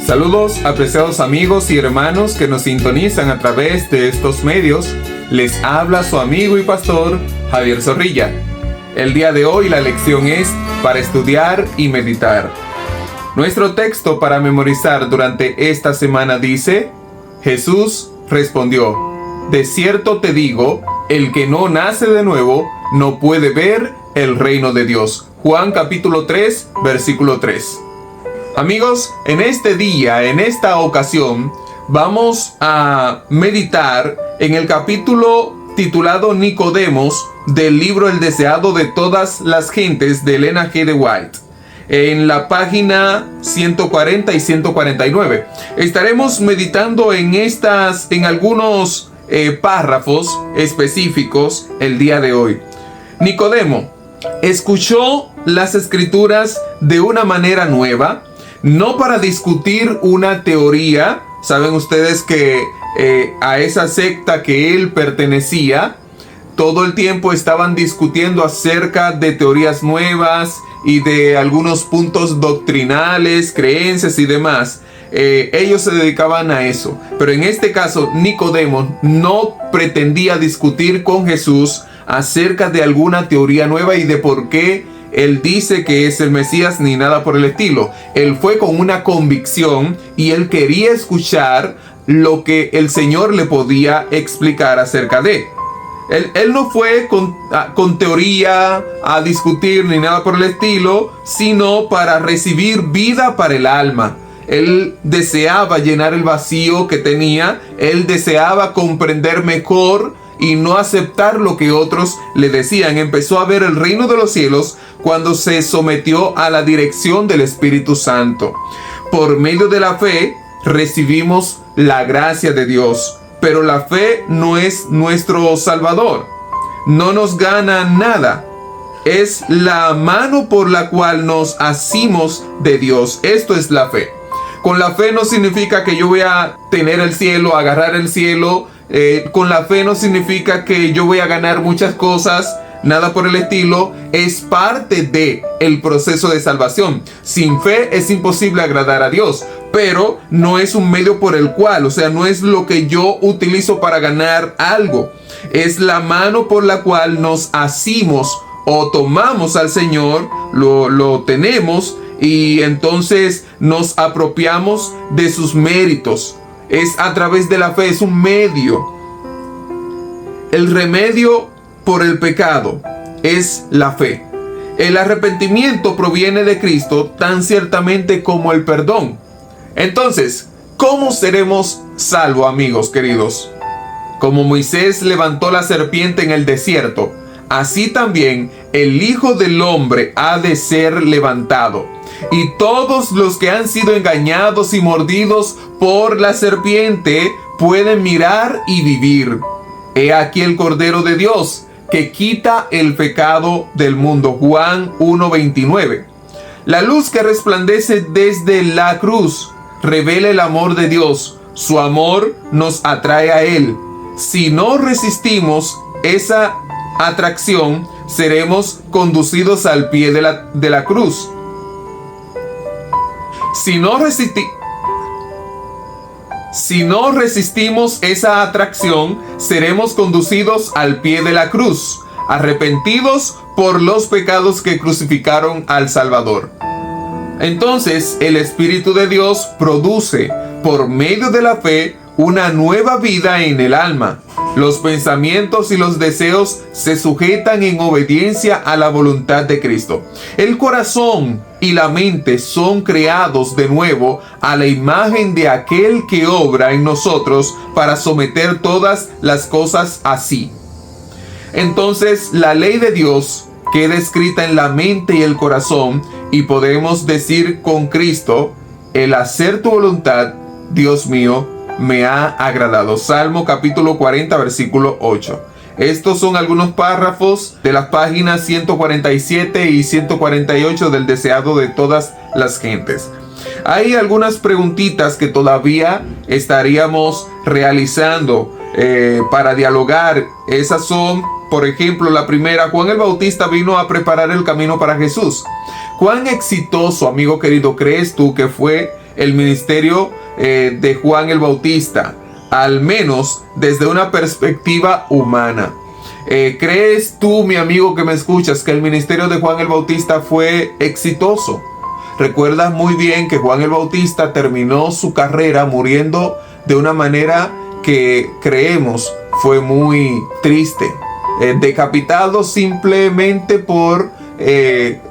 Saludos, apreciados amigos y hermanos que nos sintonizan a través de estos medios. Les habla su amigo y pastor Javier Zorrilla. El día de hoy la lección es para estudiar y meditar. Nuestro texto para memorizar durante esta semana dice: Jesús respondió: de cierto te digo, el que no nace de nuevo no puede ver el reino de Dios. Juan capítulo 3, versículo 3. Amigos, en este día, en esta ocasión, vamos a meditar en el capítulo titulado Nicodemos del libro El deseado de todas las gentes de Ellen G. de White, en la página 140 y 149. Estaremos meditando en algunos párrafos específicos el día de hoy. Nicodemo escuchó las escrituras de una manera nueva, no para discutir una teoría. Saben ustedes que a esa secta que él pertenecía, todo el tiempo estaban discutiendo acerca de teorías nuevas y de algunos puntos doctrinales, creencias y demás. Ellos se dedicaban a eso. Pero en este caso, Nicodemo no pretendía discutir con Jesús acerca de alguna teoría nueva y de por qué él dice que es el Mesías ni nada por el estilo. Él fue con una convicción y él quería escuchar lo que el Señor le podía explicar acerca de. Él no fue con teoría a discutir ni nada por el estilo, sino para recibir vida para el alma. Él deseaba llenar el vacío que tenía. Él deseaba comprender mejor y no aceptar lo que otros le decían. Empezó a ver el reino de los cielos cuando se sometió a la dirección del Espíritu Santo. Por medio de la fe recibimos la gracia de Dios, pero la fe no es nuestro Salvador. No nos gana nada. Es la mano por la cual nos asimos de Dios. Esto es la fe. Con la fe no significa que yo voy a tener el cielo, agarrar el cielo. Con la fe no significa que yo voy a ganar muchas cosas, nada por el estilo. Es parte de el proceso de salvación. Sin fe es imposible agradar a Dios, pero no es un medio por el cual, o sea, no es lo que yo utilizo para ganar algo. Es la mano por la cual nos asimos o tomamos al Señor, lo tenemos y entonces nos apropiamos de sus méritos. Es a través de la fe, es un medio. El remedio por el pecado es la fe. El arrepentimiento proviene de Cristo tan ciertamente como el perdón. Entonces, ¿cómo seremos salvos, amigos queridos? Como Moisés levantó la serpiente en el desierto, así también el Hijo del Hombre ha de ser levantado. Y todos los que han sido engañados y mordidos por la serpiente pueden mirar y vivir. He aquí el Cordero de Dios que quita el pecado del mundo. Juan 1:29. La luz que resplandece desde la cruz revela el amor de Dios. Su amor nos atrae a Él. Si no resistimos esa atracción, seremos conducidos al pie de la cruz. Si no resistimos esa atracción, seremos conducidos al pie de la cruz, arrepentidos por los pecados que crucificaron al Salvador. Entonces, el Espíritu de Dios produce, por medio de la fe, una nueva vida en el alma. Los pensamientos y los deseos se sujetan en obediencia a la voluntad de Cristo. El corazón y la mente son creados de nuevo a la imagen de aquel que obra en nosotros para someter todas las cosas a sí. Entonces, la ley de Dios queda escrita en la mente y el corazón, y podemos decir con Cristo: el hacer tu voluntad, Dios mío, me ha agradado. Salmo capítulo 40, versículo 8. Estos son algunos párrafos de las páginas 147 y 148 del deseado de todas las gentes. Hay algunas preguntitas que todavía estaríamos realizando para dialogar. Esas son, por ejemplo, la primera: Juan el Bautista vino a preparar el camino para Jesús. ¿Cuán exitoso, amigo querido, crees tú que fue el ministerio de Juan el Bautista, al menos desde una perspectiva humana. ¿Crees tú, mi amigo que me escuchas, que el ministerio de Juan el Bautista fue exitoso? Recuerdas muy bien que Juan el Bautista terminó su carrera muriendo de una manera que creemos fue muy triste, decapitado simplemente por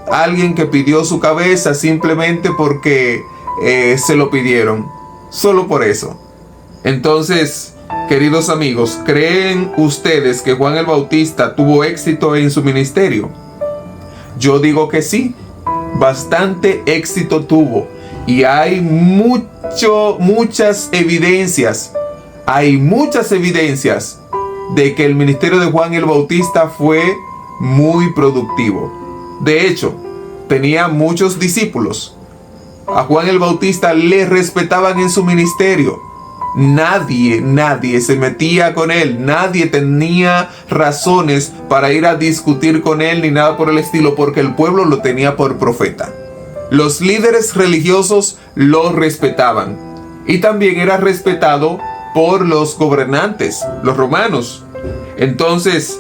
alguien que pidió su cabeza, simplemente porque se lo pidieron, solo por eso. Entonces, queridos amigos, ¿creen ustedes que Juan el Bautista tuvo éxito en su ministerio? Yo digo que sí, bastante éxito tuvo. Y hay muchas evidencias de que el ministerio de Juan el Bautista fue muy productivo. De hecho, tenía muchos discípulos. A Juan el Bautista le respetaban en su ministerio. Nadie se metía con él. Nadie tenía razones para ir a discutir con él ni nada por el estilo, porque el pueblo lo tenía por profeta. Los líderes religiosos lo respetaban. Y también era respetado por los gobernantes, los romanos. Entonces,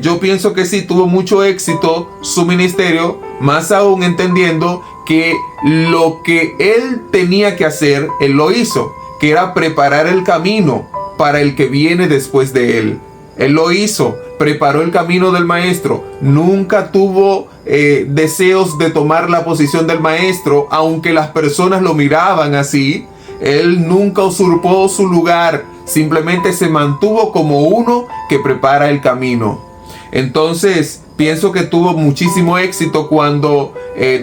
yo pienso que sí tuvo mucho éxito su ministerio, más aún entendiendo que lo que él tenía que hacer, él lo hizo, que era preparar el camino para el que viene después de él. Él lo hizo, preparó el camino del maestro. Nunca tuvo deseos de tomar la posición del maestro, aunque las personas lo miraban así. Él nunca usurpó su lugar, simplemente se mantuvo como uno que prepara el camino. Entonces, pienso que tuvo muchísimo éxito cuando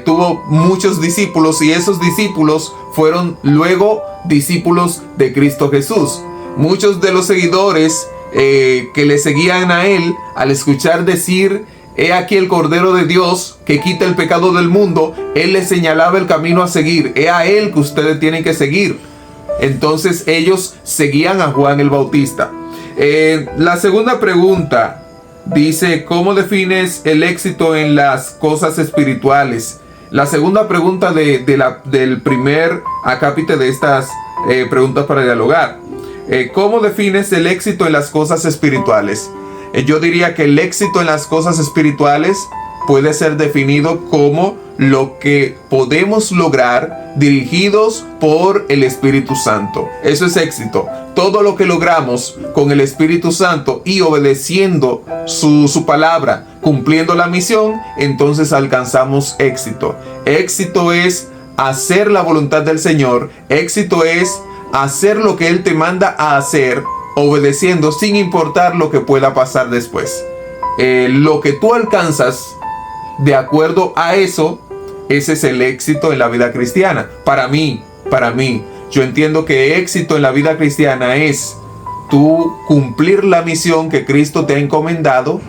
tuvo muchos discípulos, y esos discípulos fueron luego discípulos de Cristo Jesús. Muchos de los seguidores que le seguían a él, al escuchar decir: "He aquí el Cordero de Dios que quita el pecado del mundo", él les señalaba el camino a seguir. "He a él que ustedes tienen que seguir". Entonces ellos seguían a Juan el Bautista. La segunda pregunta dice: ¿cómo defines el éxito en las cosas espirituales? La segunda pregunta del primer acápite de estas preguntas para dialogar. ¿Cómo defines el éxito en las cosas espirituales? Yo diría que el éxito en las cosas espirituales puede ser definido como lo que podemos lograr dirigidos por el Espíritu Santo. Eso es éxito. Todo lo que logramos con el Espíritu Santo y obedeciendo su palabra, cumpliendo la misión, entonces alcanzamos éxito. Éxito es hacer la voluntad del Señor. Éxito es hacer lo que Él te manda a hacer, obedeciendo sin importar lo que pueda pasar después. Lo que tú alcanzas de acuerdo a eso, ese es el éxito en la vida cristiana. Para mí, yo entiendo que éxito en la vida cristiana es tú cumplir la misión que Cristo te ha encomendado,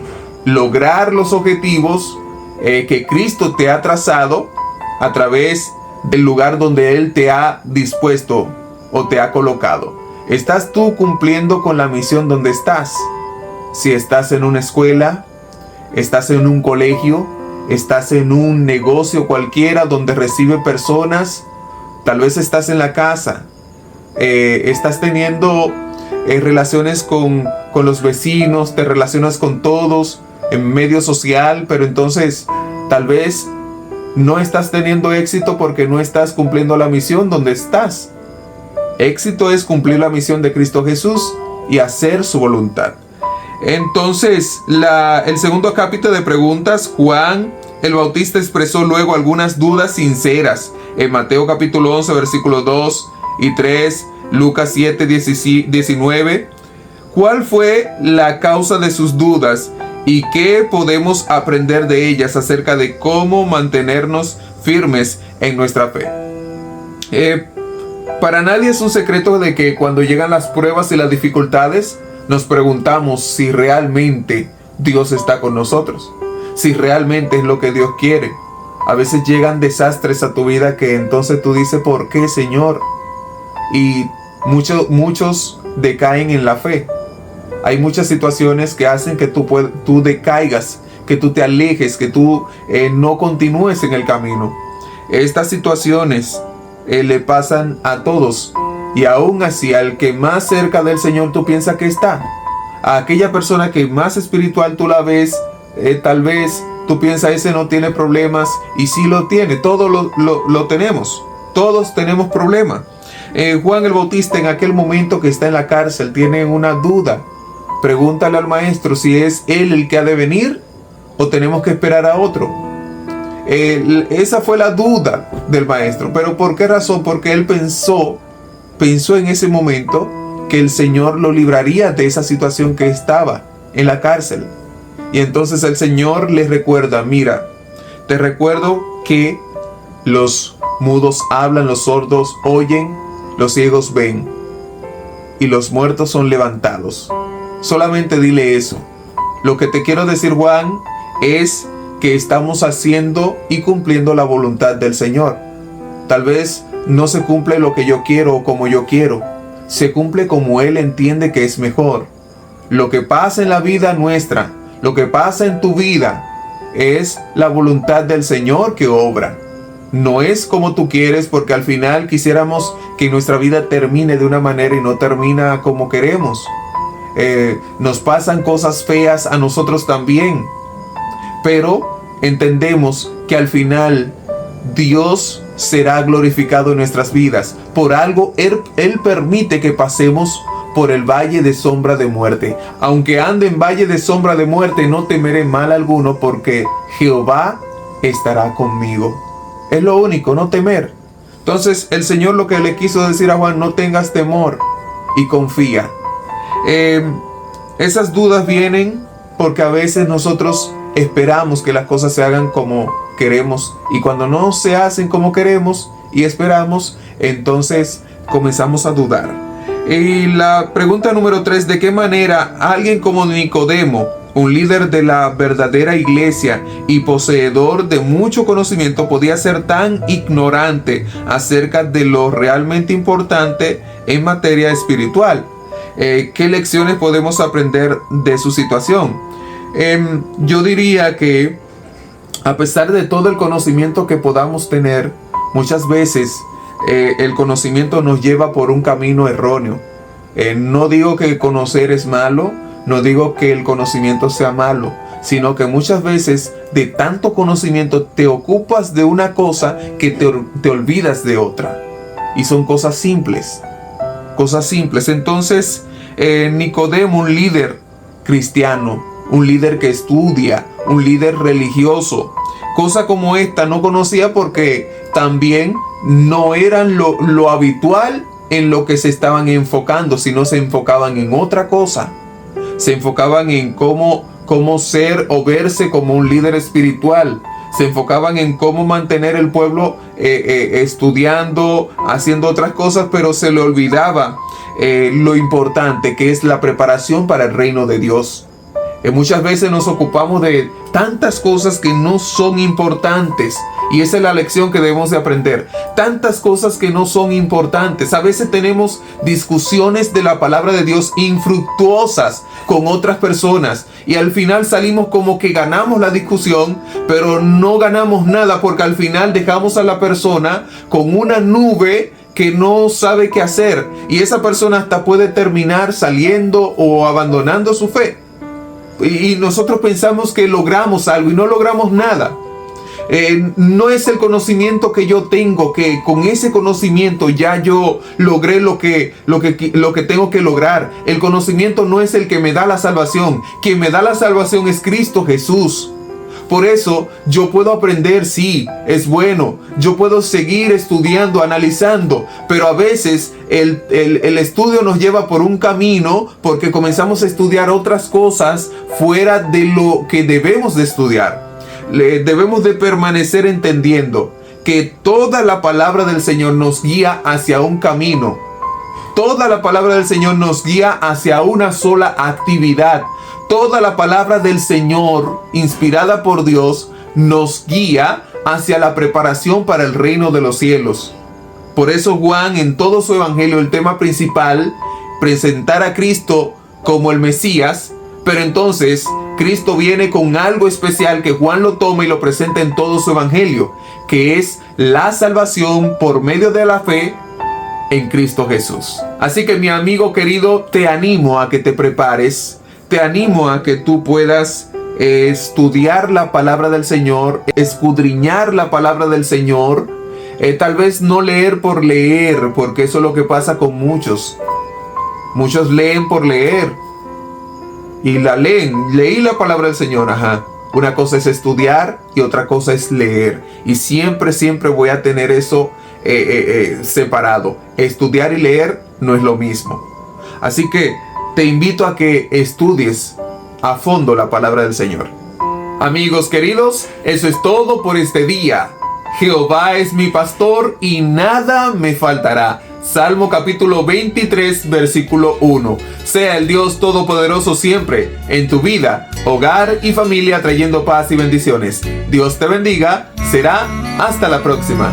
lograr los objetivos que Cristo te ha trazado a través del lugar donde Él te ha dispuesto o te ha colocado. ¿Estás tú cumpliendo con la misión donde estás? Si estás en una escuela, estás en un colegio, estás en un negocio cualquiera donde recibe personas, tal vez estás en la casa, estás teniendo relaciones con los vecinos, te relacionas con todos en medio social, pero entonces tal vez no estás teniendo éxito porque no estás cumpliendo la misión donde estás. Éxito es cumplir la misión de Cristo Jesús y hacer su voluntad. Entonces, el segundo capítulo de preguntas, Juan el Bautista expresó luego algunas dudas sinceras en Mateo capítulo 11, versículos 2 y 3, Lucas 7, 19. ¿Cuál fue la causa de sus dudas y qué podemos aprender de ellas acerca de cómo mantenernos firmes en nuestra fe? Para nadie es un secreto de que cuando llegan las pruebas y las dificultades, nos preguntamos si realmente Dios está con nosotros, si realmente es lo que Dios quiere. A veces llegan desastres a tu vida que entonces tú dices: ¿por qué, Señor? Y muchos decaen en la fe. Hay muchas situaciones que hacen que tú decaigas, que tú te alejes, que tú no continúes en el camino. Estas situaciones le pasan a todos. Y aún así, al que más cerca del Señor tú piensas que está, a aquella persona que más espiritual tú la ves, tal vez tú piensas ese no tiene problemas, y sí lo tiene. Todos lo tenemos, todos tenemos problemas. Juan el Bautista, en aquel momento que está en la cárcel, tiene una duda. Pregúntale al maestro si es él el que ha de venir o tenemos que esperar a otro. Esa fue la duda del maestro. ¿Pero por qué razón? Porque él pensó en ese momento que el Señor lo libraría de esa situación que estaba en la cárcel. Y entonces el Señor les recuerda: mira, te recuerdo que los mudos hablan, los sordos oyen, los ciegos ven y los muertos son levantados. Solamente dile eso. Lo que te quiero decir, Juan, es que estamos haciendo y cumpliendo la voluntad del Señor. Tal vez no se cumple lo que yo quiero o como yo quiero. Se cumple como Él entiende que es mejor. Lo que pasa en la vida nuestra, lo que pasa en tu vida, es la voluntad del Señor que obra. No es como tú quieres, porque al final quisiéramos que nuestra vida termine de una manera y no termina como queremos. Nos pasan cosas feas a nosotros también, pero entendemos que al final Dios será glorificado en nuestras vidas. Por algo Él permite que pasemos por el valle de sombra de muerte. Aunque ande en valle de sombra de muerte, no temeré mal alguno, porque Jehová estará conmigo. Es lo único, no temer. Entonces el Señor lo que le quiso decir a Juan: no tengas temor y confía. Esas dudas vienen porque a veces nosotros esperamos que las cosas se hagan como queremos, y cuando no se hacen como queremos y esperamos, entonces comenzamos a dudar. Y la pregunta número 3: ¿de qué manera alguien como Nicodemo, un líder de la verdadera iglesia y poseedor de mucho conocimiento, podía ser tan ignorante acerca de lo realmente importante en materia espiritual? ¿Qué lecciones podemos aprender de su situación? Yo diría que a pesar de todo el conocimiento que podamos tener, muchas veces el conocimiento nos lleva por un camino erróneo. No digo que conocer es malo, no digo que el conocimiento sea malo, sino que muchas veces de tanto conocimiento te ocupas de una cosa que te olvidas de otra. Y son cosas simples. Entonces Nicodemo, un líder cristiano, un líder que estudia, un líder religioso, cosa como esta no conocía, porque también no eran lo habitual en lo que se estaban enfocando, sino se enfocaban en otra cosa. Se enfocaban en cómo ser o verse como un líder espiritual. Se enfocaban en cómo mantener el pueblo estudiando, haciendo otras cosas, pero se le olvidaba lo importante que es la preparación para el reino de Dios. Muchas veces nos ocupamos de tantas cosas que no son importantes, y esa es la lección que debemos de aprender. Tantas cosas que no son importantes. A veces tenemos discusiones de la palabra de Dios infructuosas con otras personas, y al final salimos como que ganamos la discusión, pero no ganamos nada, porque al final dejamos a la persona con una nube que no sabe qué hacer, y esa persona hasta puede terminar saliendo o abandonando su fe. Y nosotros pensamos que logramos algo y no logramos nada. No es el conocimiento que yo tengo, que con ese conocimiento ya yo logré lo que tengo que lograr. El conocimiento no es el que me da la salvación. Quien me da la salvación es Cristo Jesús. Por eso yo puedo aprender, sí, es bueno. Yo puedo seguir estudiando, analizando, pero a veces el estudio nos lleva por un camino, porque comenzamos a estudiar otras cosas fuera de lo que debemos de estudiar. Debemos de permanecer entendiendo que toda la palabra del Señor nos guía hacia un camino. Toda la palabra del Señor nos guía hacia una sola actividad. Toda la palabra del Señor, inspirada por Dios, nos guía hacia la preparación para el reino de los cielos. Por eso Juan, en todo su evangelio, el tema principal, presentar a Cristo como el Mesías, pero entonces Cristo viene con algo especial que Juan lo toma y lo presenta en todo su evangelio, que es la salvación por medio de la fe en Cristo Jesús. Así que, mi amigo querido, te animo a que te prepares, te animo a que tú puedas estudiar la palabra del Señor, escudriñar la palabra del Señor, tal vez no leer por leer, porque eso es lo que pasa con muchos. Muchos leen por leer y leí la palabra del Señor, Una cosa es estudiar y otra cosa es leer, y siempre voy a tener eso separado. Estudiar y leer no es lo mismo. Así que te invito a que estudies a fondo la palabra del Señor. Amigos queridos, eso es todo por este día. Jehová es mi pastor y nada me faltará. Salmo capítulo 23, versículo 1. Sea el Dios Todopoderoso siempre en tu vida, hogar y familia, trayendo paz y bendiciones. Dios te bendiga. Será hasta la próxima.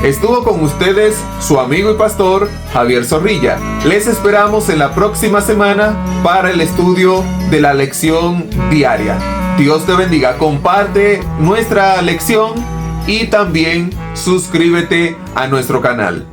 Estuvo con ustedes su amigo y pastor Javier Zorrilla. Les esperamos en la próxima semana para el estudio de la lección diaria. Dios te bendiga. Comparte nuestra lección y también suscríbete a nuestro canal.